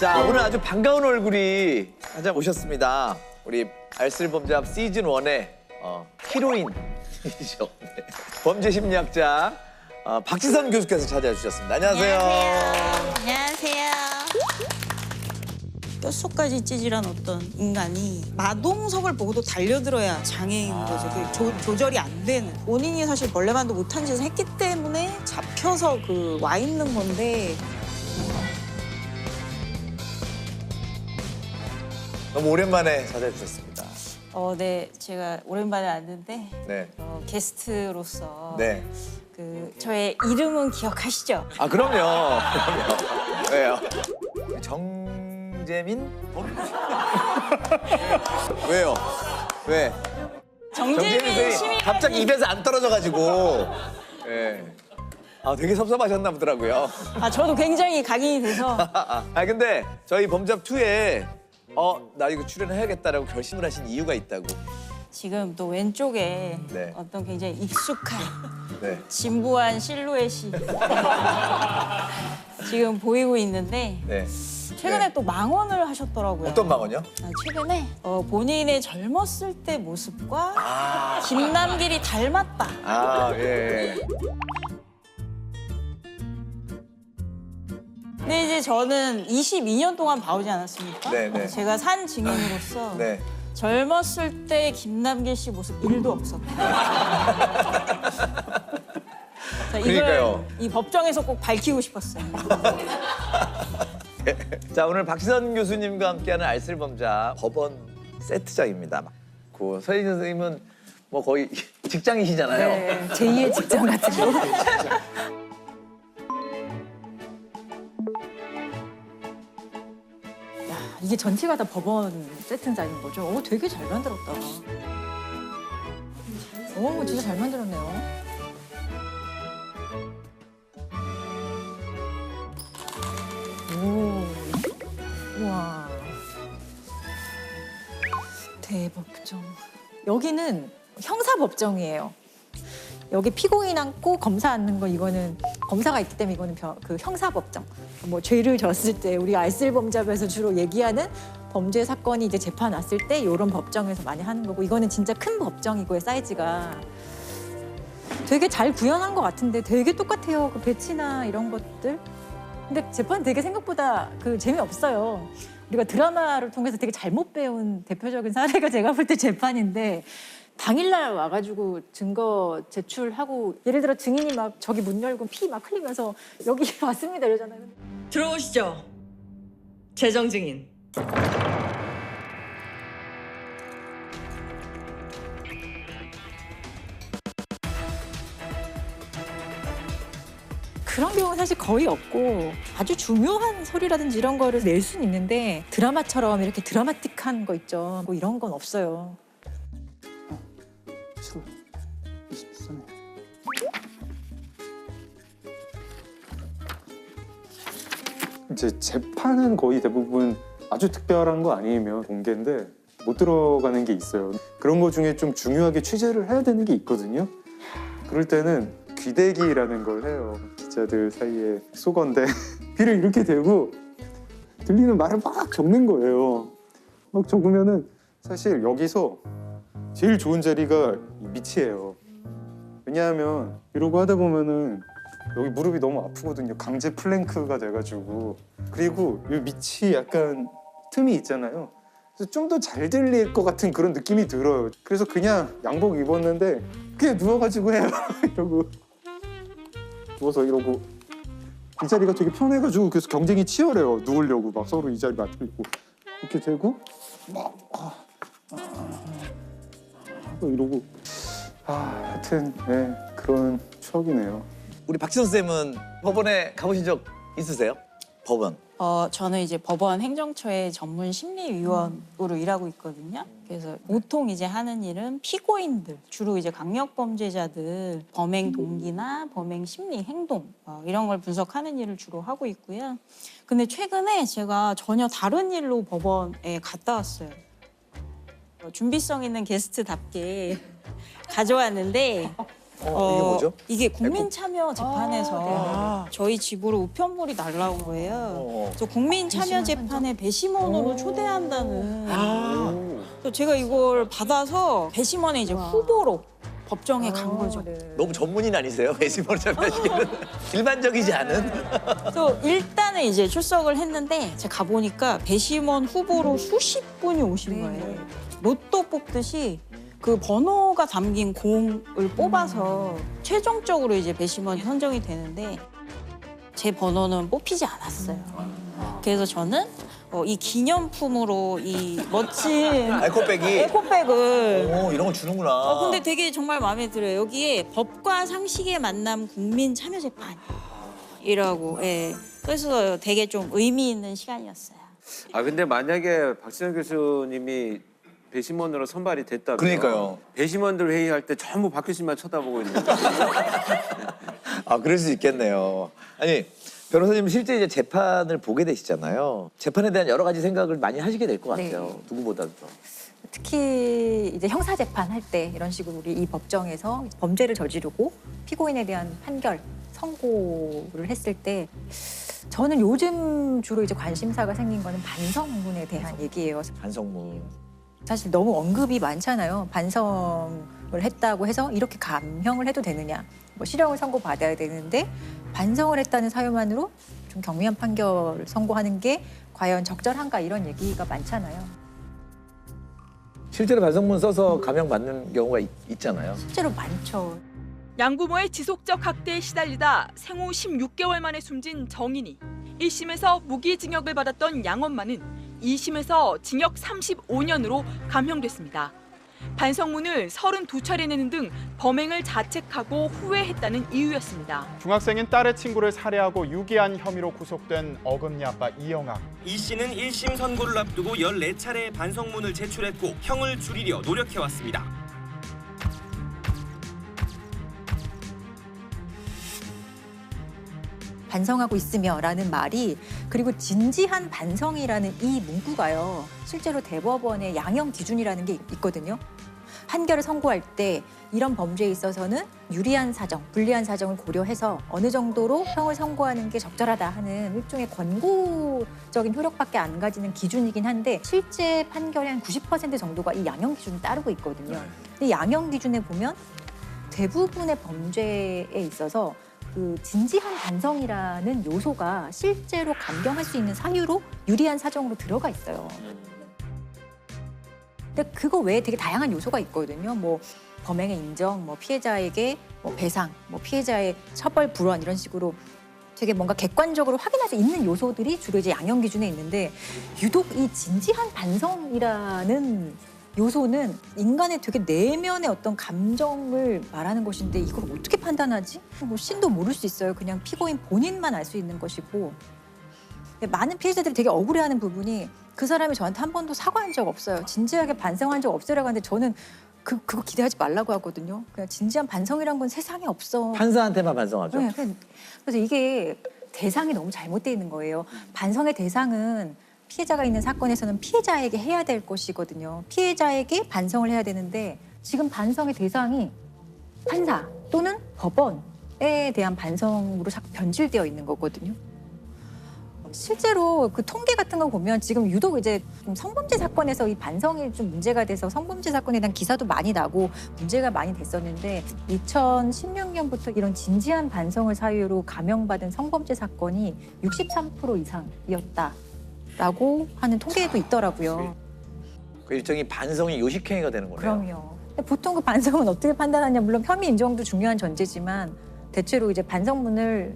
자, 오늘 아주 반가운 얼굴이 한 장 오셨습니다. 우리 알쓸범잡 시즌 1의 히로인이죠. 네. 범죄심리학자 박지선 교수께서 찾아주셨습니다. 안녕하세요. 안녕하세요. 뼛속까지 찌질한 어떤 인간이 마동석을 보고도 달려들어야 장애인 거죠. 그게 조절이 안 되는. 본인이 사실 벌레만도 못한 짓을 했기 때문에 잡혀서 와 있는 건데. 너무 오랜만에 찾아주셨습니다. 네, 제가 오랜만에 왔는데 네. 게스트로서 네. 저의 이름은 기억하시죠? 아, 그럼요. 그럼요. 왜요? 정재민? 왜요? 왜? 정재민 선생님이 시민. 갑자기 입에서 안 떨어져가지고. 예. 아, 되게 섭섭하셨나 보더라고요. 저도 굉장히 각인이 돼서. 근데 저희 범잡2에 나 이거 출연해야겠다라고 결심을 하신 이유가 있다고. 지금 또 왼쪽에 네. 어떤 굉장히 익숙한 네. 진부한 실루엣이 지금 보이고 있는데 네. 최근에 네. 또 망언을 하셨더라고요. 어떤 망언이요? 최근에 본인의 젊었을 때 모습과 김남길이 닮았다. 아, 예. 근데 이제 저는 22년 동안 봐오지 않았습니까? 네네. 제가 산 증인으로서 네. 젊었을 때 김남길 씨 모습 1도 없었다. 자, 이걸 그러니까요. 이 법정에서 꼭 밝히고 싶었어요. 자, 오늘 박지선 교수님과 함께하는 알쓸범잡 법원 세트장입니다. 서혜진 선생님은 뭐 거의 직장이시잖아요. 네, 제2의 직장 같은 거. 야, 이게 전체가 다 법원 세팅장인 거죠? 되게 잘 만들었다. 진짜 잘 만들었네요. 우와. 대법정. 여기는 형사법정이에요. 여기 피고인 앉고 검사 앉는 거 이거는 검사가 있기 때문에 이거는 형사법정. 뭐 죄를 졌을 때 우리 알쓸범잡에서 주로 얘기하는 범죄 사건이 이제 재판 왔을 때 이런 법정에서 많이 하는 거고 이거는 진짜 큰 법정이고요. 사이즈가 되게 잘 구현한 것 같은데 되게 똑같아요. 배치나 이런 것들. 근데 재판 되게 생각보다 재미없어요. 우리가 드라마를 통해서 되게 잘못 배운 대표적인 사례가 제가 볼 때 재판인데 당일날 와가지고 증거 제출하고 예를 들어 증인이 막 저기 문 열고 피 막 흘리면서 여기 왔습니다 이러잖아요. 들어오시죠. 재정 증인. 그런 경우는 사실 거의 없고 아주 중요한 소리라든지 이런 거를 낼 수는 있는데 드라마처럼 이렇게 드라마틱한 거 있죠. 뭐 이런 건 없어요. 이제 재판은 거의 대부분 아주 특별한 거 아니면 공개인데 못 들어가는 게 있어요. 그런 거 중에 좀 중요하게 취재를 해야 되는 게 있거든요. 그럴 때는 귀대기라는 걸 해요. 기자들 사이에 쏘건데 귀를 이렇게 대고 들리는 말을 막 적는 거예요. 막 적으면은 사실 여기서 제일 좋은 자리가 이 밑이에요. 왜냐하면 이러고 하다 보면은 여기 무릎이 너무 아프거든요. 강제 플랭크가 돼가지고. 그리고 이 밑이 약간 틈이 있잖아요. 그래서 좀 더 잘 들릴 것 같은 그런 느낌이 들어요. 그래서 그냥 양복 입었는데 그냥 누워가지고 해요. 이러고 누워서 이러고 이 자리가 되게 편해가지고 그래서 경쟁이 치열해요. 누우려고 막 서로 이 자리 맡으려고 이렇게 되고 막 이러고 하여튼 네, 그런 추억이네요. 우리 박지선 쌤은 법원에 가보신 적 있으세요? 법원. 저는 이제 법원 행정처의 전문 심리위원으로 일하고 있거든요. 그래서 보통 이제 하는 일은 피고인들, 주로 이제 강력범죄자들 범행 동기나 범행 심리, 행동 이런 걸 분석하는 일을 주로 하고 있고요. 근데 최근에 제가 전혀 다른 일로 법원에 갔다 왔어요. 준비성 있는 게스트답게 가져왔는데 이게 뭐죠? 이게 국민참여 재판에서 네. 저희 집으로 우편물이 날라온 거예요. 그래서 국민참여 재판에 배심원으로 초대한다는. 그래서 제가 이걸 받아서 배심원의 이제 후보로 법정에 간 거죠. 네. 너무 전문인 아니세요? 배심원을 참여하시기는 일반적이지 않은. 그래서 일단은 이제 출석을 했는데 제가 가보니까 배심원 후보로 수십 분이 오신 거예요. 로또 뽑듯이 그 번호가 담긴 공을 뽑아서 최종적으로 이제 배심원이 선정이 되는데 제 번호는 뽑히지 않았어요. 그래서 저는 이 기념품으로 이 멋진 에코백이. 에코백을 이런 거 주는구나. 근데 되게 정말 마음에 들어요. 여기에 법과 상식의 만남 국민 참여 재판이라고 그래서 되게 좀 의미 있는 시간이었어요. 아 근데 만약에 박진영 교수님이 배심원으로 선발이 됐다면 그러니까요. 배심원들 회의할 때 전부 박 교수님만 쳐다보고 있는 거예요. 그럴 수 있겠네요. 아니, 변호사님 실제 이제 재판을 보게 되시잖아요. 재판에 대한 여러 가지 생각을 많이 하시게 될 것 같아요. 네. 누구보다도. 특히 이제 형사 재판할 때 이런 식으로 우리 이 법정에서 범죄를 저지르고 피고인에 대한 판결, 선고를 했을 때 저는 요즘 주로 이제 관심사가 생긴 거는 반성문에 대한 얘기예요. 반성문. 사실 너무 언급이 많잖아요. 반성을 했다고 해서 이렇게 감형을 해도 되느냐. 뭐 실형을 선고받아야 되는데 반성을 했다는 사유만으로 좀 경미한 판결을 선고하는 게 과연 적절한가 이런 얘기가 많잖아요. 실제로 반성문 써서 감형 받는 경우가 있잖아요. 실제로 많죠. 양부모의 지속적 학대에 시달리다 생후 16개월 만에 숨진 정인이 1심에서 무기징역을 받았던 양엄마는 2심에서 징역 35년으로 감형됐습니다. 반성문을 32차례 내는 등 범행을 자책하고 후회했다는 이유였습니다. 중학생인 딸의 친구를 살해하고 유기한 혐의로 구속된 어금니 아빠 이영학. 이 씨는 1심 선고를 앞두고 14차례의 반성문을 제출했고 형을 줄이려 노력해왔습니다. 반성하고 있으며라는 말이 그리고 진지한 반성이라는 이 문구가요. 실제로 대법원의 양형 기준이라는 게 있거든요. 판결을 선고할 때 이런 범죄에 있어서는 유리한 사정, 불리한 사정을 고려해서 어느 정도로 형을 선고하는 게 적절하다 하는 일종의 권고적인 효력밖에 안 가지는 기준이긴 한데 실제 판결의 한 90% 정도가 이 양형 기준을 따르고 있거든요. 이 양형 기준에 보면 대부분의 범죄에 있어서 그 진지한 반성이라는 요소가 실제로 감경할 수 있는 사유로 유리한 사정으로 들어가 있어요. 근데 그거 외에 되게 다양한 요소가 있거든요. 뭐 범행의 인정, 뭐 피해자에게 뭐 배상, 뭐 피해자의 처벌 불원 이런 식으로 되게 뭔가 객관적으로 확인할 수 있는 요소들이 주로 이제 양형 기준에 있는데 유독 이 진지한 반성이라는 요소는 인간의 되게 내면의 어떤 감정을 말하는 것인데 이걸 어떻게 판단하지? 뭐 신도 모를 수 있어요. 그냥 피고인 본인만 알 수 있는 것이고 많은 피해자들이 되게 억울해하는 부분이 그 사람이 저한테 한 번도 사과한 적 없어요. 진지하게 반성한 적 없으라고 하는데 저는 그거 기대하지 말라고 하거든요. 그냥 진지한 반성이란 건 세상에 없어. 판사한테만 반성하죠. 네, 그래서 이게 대상이 너무 잘못되어 있는 거예요. 반성의 대상은 피해자가 있는 사건에서는 피해자에게 해야 될 것이거든요. 피해자에게 반성을 해야 되는데 지금 반성의 대상이 판사 또는 법원에 대한 반성으로 자꾸 변질되어 있는 거거든요. 실제로 그 통계 같은 거 보면 지금 유독 이제 좀 성범죄 사건에서 이 반성이 좀 문제가 돼서 성범죄 사건에 대한 기사도 많이 나고 문제가 많이 됐었는데 2016년부터 이런 진지한 반성을 사유로 감형받은 성범죄 사건이 63% 이상이었다라고 하는 통계도 있더라고요. 그 일종의 반성이 요식행위가 되는 거네요. 그럼요. 근데 보통 그 반성은 어떻게 판단하냐, 물론 혐의 인정도 중요한 전제지만 대체로 이제 반성문을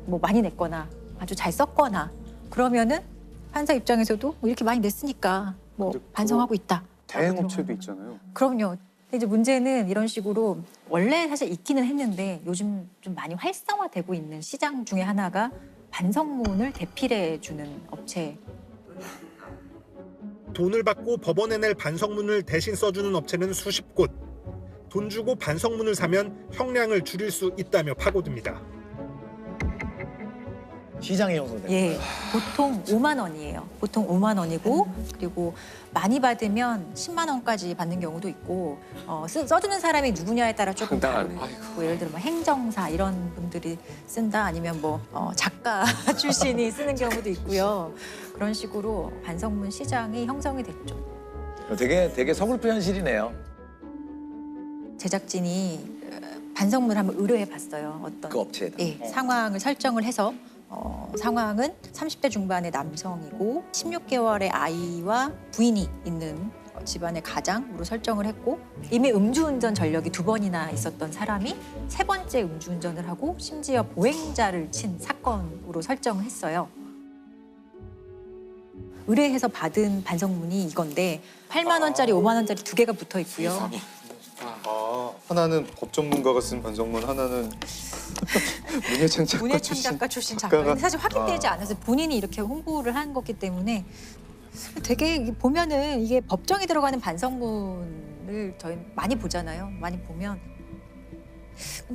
뭐 많이 냈거나 아주 잘 썼거나 그러면은 판사 입장에서도 뭐 이렇게 많이 냈으니까 뭐 근데 반성하고 있다. 대행업체도 있잖아요. 그럼요. 근데 이제 문제는 이런 식으로 원래 사실 있기는 했는데 요즘 좀 많이 활성화되고 있는 시장 중에 하나가 반성문을 대필해 주는 업체. 돈을 받고 법원에 낼 반성문을 대신 써주는 업체는 수십 곳. 돈 주고 반성문을 사면 형량을 줄일 수 있다며 파고듭니다. 시장이 형성됩니다. 예, 보통 5만 원이에요. 보통 5만 원이고 그리고 많이 받으면 10만 원까지 받는 경우도 있고 써주는 사람이 누구냐에 따라 조금 황당하네. 다르고 뭐 예를 들어 뭐 행정사 이런 분들이 쓴다 아니면 뭐 작가 출신이 쓰는 경우도 있고요. 그런 식으로 반성문 시장이 형성이 됐죠. 되게 서글픈 현실이네요. 제작진이 반성문 한번 의뢰해 봤어요. 어떤 그 업체에다. 예, 상황을 설정을 해서 상황은 30대 중반의 남성이고 16개월의 아이와 부인이 있는 집안의 가장으로 설정을 했고 이미 음주운전 전력이 2번이나 있었던 사람이 3번째 음주운전을 하고 심지어 보행자를 친 사건으로 설정을 했어요. 의뢰해서 받은 반성문이 이건데 8만 원짜리, 5만 원짜리 2개가 붙어 있고요. 하나는 법 전문가가 쓴 반성문, 하나는 문예창작가 출신 작가인데 사실 확인되지 않아서 본인이 이렇게 홍보를 한 거기 때문에 되게 보면은 이게 법정에 들어가는 반성문을 저희 많이 보잖아요. 많이 보면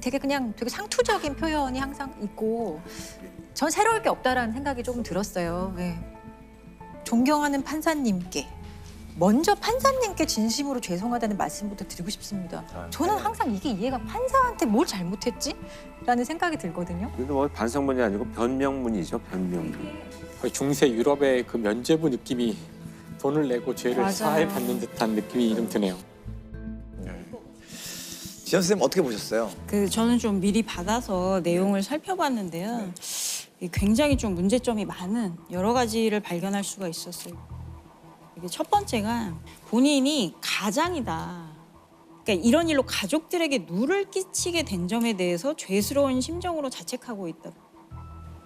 되게 그냥 되게 상투적인 표현이 항상 있고 전 새로울 게 없다라는 생각이 조금 들었어요. 네. 존경하는 판사님께 먼저 판사님께 진심으로 죄송하다는 말씀부터 드리고 싶습니다. 저는 항상 이게 이해가 판사한테 뭘 잘못했지? 라는 생각이 들거든요. 근데 뭐 반성문이 아니고 변명문이죠, 변명문. 거의 중세 유럽의 그 면죄부 느낌이 돈을 내고 죄를 맞아요. 사해받는 듯한 느낌이 좀 드네요. 지연 선생님 어떻게 보셨어요? 저는 좀 미리 받아서 내용을 살펴봤는데요. 굉장히 좀 문제점이 많은 여러 가지를 발견할 수가 있었어요. 이게 첫 번째가 본인이 가장이다. 그러니까 이런 일로 가족들에게 누를 끼치게 된 점에 대해서 죄스러운 심정으로 자책하고 있다.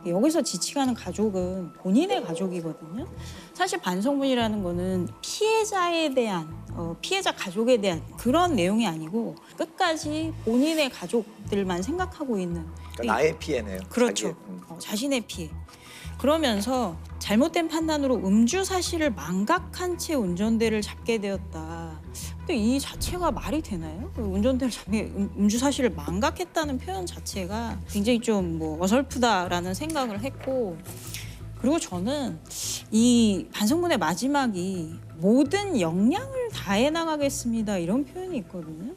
여기서 지칭하는 가족은 본인의 가족이거든요. 사실 반성문이라는 거는 피해자에 대한, 피해자 가족에 대한 그런 내용이 아니고 끝까지 본인의 가족들만 생각하고 있는. 그러니까 나의 피해네요. 그렇죠. 자신의 피해. 그러면서 잘못된 판단으로 음주 사실을 망각한 채 운전대를 잡게 되었다. 근데 이 자체가 말이 되나요? 운전대를 잡게 음주 사실을 망각했다는 표현 자체가 굉장히 좀 어설프다라는 생각을 했고, 그리고 저는 이 반성문의 마지막이 모든 역량을 다해 나가겠습니다 이런 표현이 있거든요.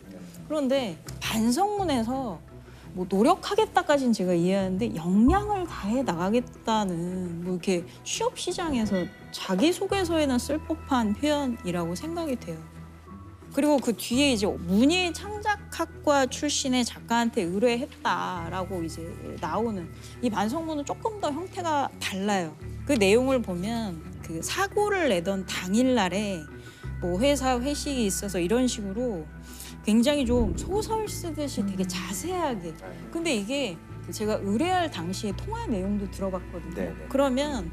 그런데 반성문에서 노력하겠다까지는 제가 이해하는데 역량을 다해 나가겠다는 이렇게 취업 시장에서 자기소개서에는 쓸 법한 표현이라고 생각이 돼요. 그리고 그 뒤에 이제 문예창작학과 출신의 작가한테 의뢰했다라고 이제 나오는 이 반성문은 조금 더 형태가 달라요. 그 내용을 보면 그 사고를 내던 당일날에 회사 회식이 있어서 이런 식으로 굉장히 좀 소설 쓰듯이 되게 자세하게. 근데 이게 제가 의뢰할 당시에 통화 내용도 들어봤거든요. 네네. 그러면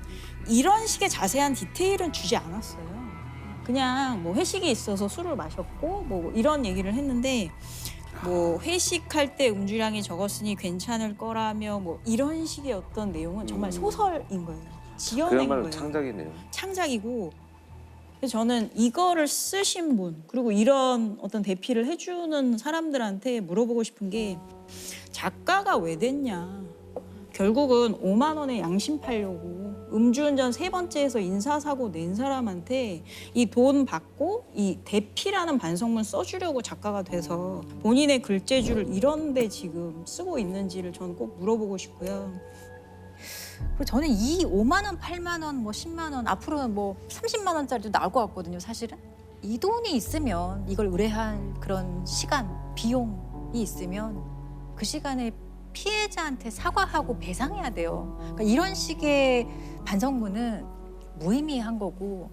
이런 식의 자세한 디테일은 주지 않았어요. 그냥 회식이 있어서 술을 마셨고 이런 얘기를 했는데 회식할 때 음주량이 적었으니 괜찮을 거라며 이런 식의 어떤 내용은 정말 소설인 거예요. 지어낸 그야말로 거예요. 창작이네요. 창작이고. 그래서 저는 이거를 쓰신 분 그리고 이런 어떤 대피를 해주는 사람들한테 물어보고 싶은 게 작가가 왜 됐냐. 결국은 5만 원에 양심 팔려고 음주운전 3번째에서 인사사고 낸 사람한테 이 돈 받고 이 대피라는 반성문 써주려고 작가가 돼서 본인의 글재주를 이런 데 지금 쓰고 있는지를 저는 꼭 물어보고 싶고요. 그리고 저는 이 5만 원, 8만 원, 10만 원 앞으로는 30만 원짜리도 나올 것 같거든요. 사실은 이 돈이 있으면 이걸 의뢰할 그런 시간, 비용이 있으면 그 시간에 피해자한테 사과하고 배상해야 돼요. 그러니까 이런 식의 반성문은 무의미한 거고,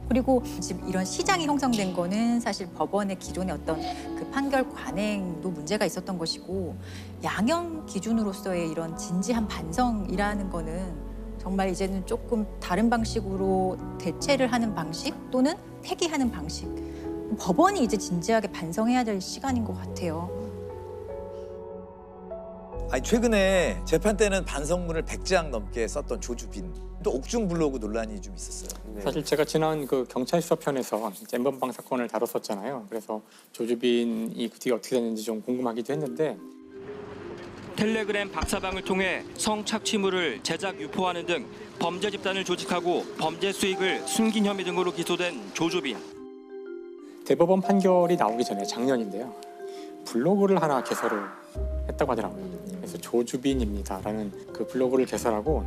그리고 지금 이런 시장이 형성된 거는 사실 법원의 기존의 어떤 그 판결 관행도 문제가 있었던 것이고, 양형 기준으로서의 이런 진지한 반성이라는 거는 정말 이제는 조금 다른 방식으로 대체를 하는 방식 또는 폐기하는 방식, 법원이 이제 진지하게 반성해야 될 시간인 것 같아요. 아니 최근에 재판 때는 반성문을 100장 넘게 썼던 조주빈, 또 옥중 블로그 논란이 좀 있었어요. 네. 사실 제가 지난 그 경찰서 편에서 잼번방 사건을 다뤘었잖아요. 그래서 조주빈이 그 뒤에 어떻게 됐는지 좀 궁금하기도 했는데 텔레그램 박사방을 통해 성착취물을 제작 유포하는 등 범죄 집단을 조직하고 범죄 수익을 숨긴 혐의 등으로 기소된 조주빈. 대법원 판결이 나오기 전에 작년인데요. 블로그를 하나 개설을 했다고 하더라고요. 그래서 조주빈입니다라는 그 블로그를 개설하고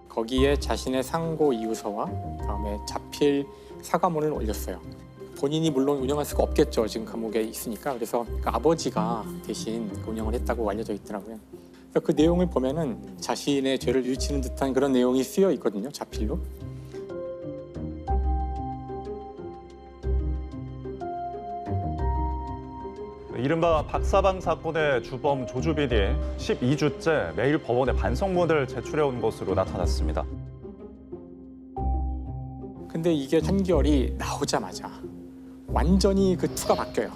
거기에 자신의 상고 이유서와 그다음에 자필 사과문을 올렸어요. 본인이 물론 운영할 수가 없겠죠. 지금 감옥에 있으니까. 그래서 그 아버지가 대신 운영을 했다고 알려져 있더라고요. 그래서 그 내용을 보면은 자신의 죄를 뉘우치는 듯한 그런 내용이 쓰여 있거든요. 자필로. 이른바 박사방 사건의 주범 조주빈이 12주째 매일 법원에 반성문을 제출해온 것으로 나타났습니다. 근데 이게 판결이 나오자마자 완전히 그 투가 바뀌어요.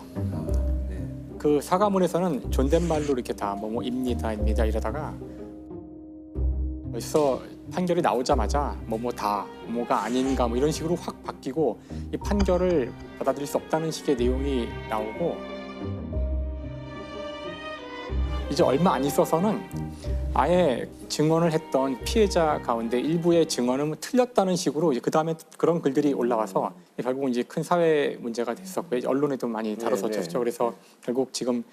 그 사과문에서는 존댓말로 이렇게 다 뭐뭐입니다 이러다가 벌써 판결이 나오자마자 뭐뭐다 뭐가 아닌가 뭐 이런 식으로 확 바뀌고 이 판결을 받아들일 수 없다는 식의 내용이 나오고 이제 얼마 안 있어서는 아예 증언을 했던 피해자 가운데 일부의 증언은 틀렸다는 식으로 이제 그 다음에 그런 글들이 올라와서 결국 이제 큰 사회 문제가 됐었고 언론에도 많이 다뤄졌죠. 그래서 결국 지금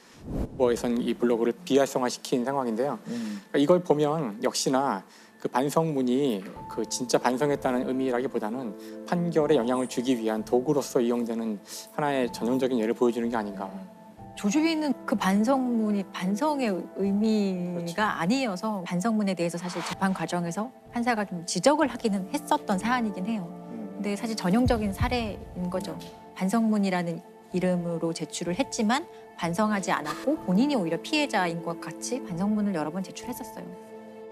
뭐에선 이 블로그를 비활성화시킨 상황인데요. 그러니까 이걸 보면 역시나 그 반성문이 그 진짜 반성했다는 의미라기보다는 판결에 영향을 주기 위한 도구로서 이용되는 하나의 전형적인 예를 보여주는 게 아닌가. 조주빈은 그 반성문이 반성의 의미가 아니어서 반성문에 대해서 사실 재판 과정에서 판사가 좀 지적을 하기는 했었던 사안이긴 해요. 근데 사실 전형적인 사례인 거죠. 반성문이라는 이름으로 제출을 했지만 반성하지 않았고 본인이 오히려 피해자인 것 같이 반성문을 여러 번 제출했었어요.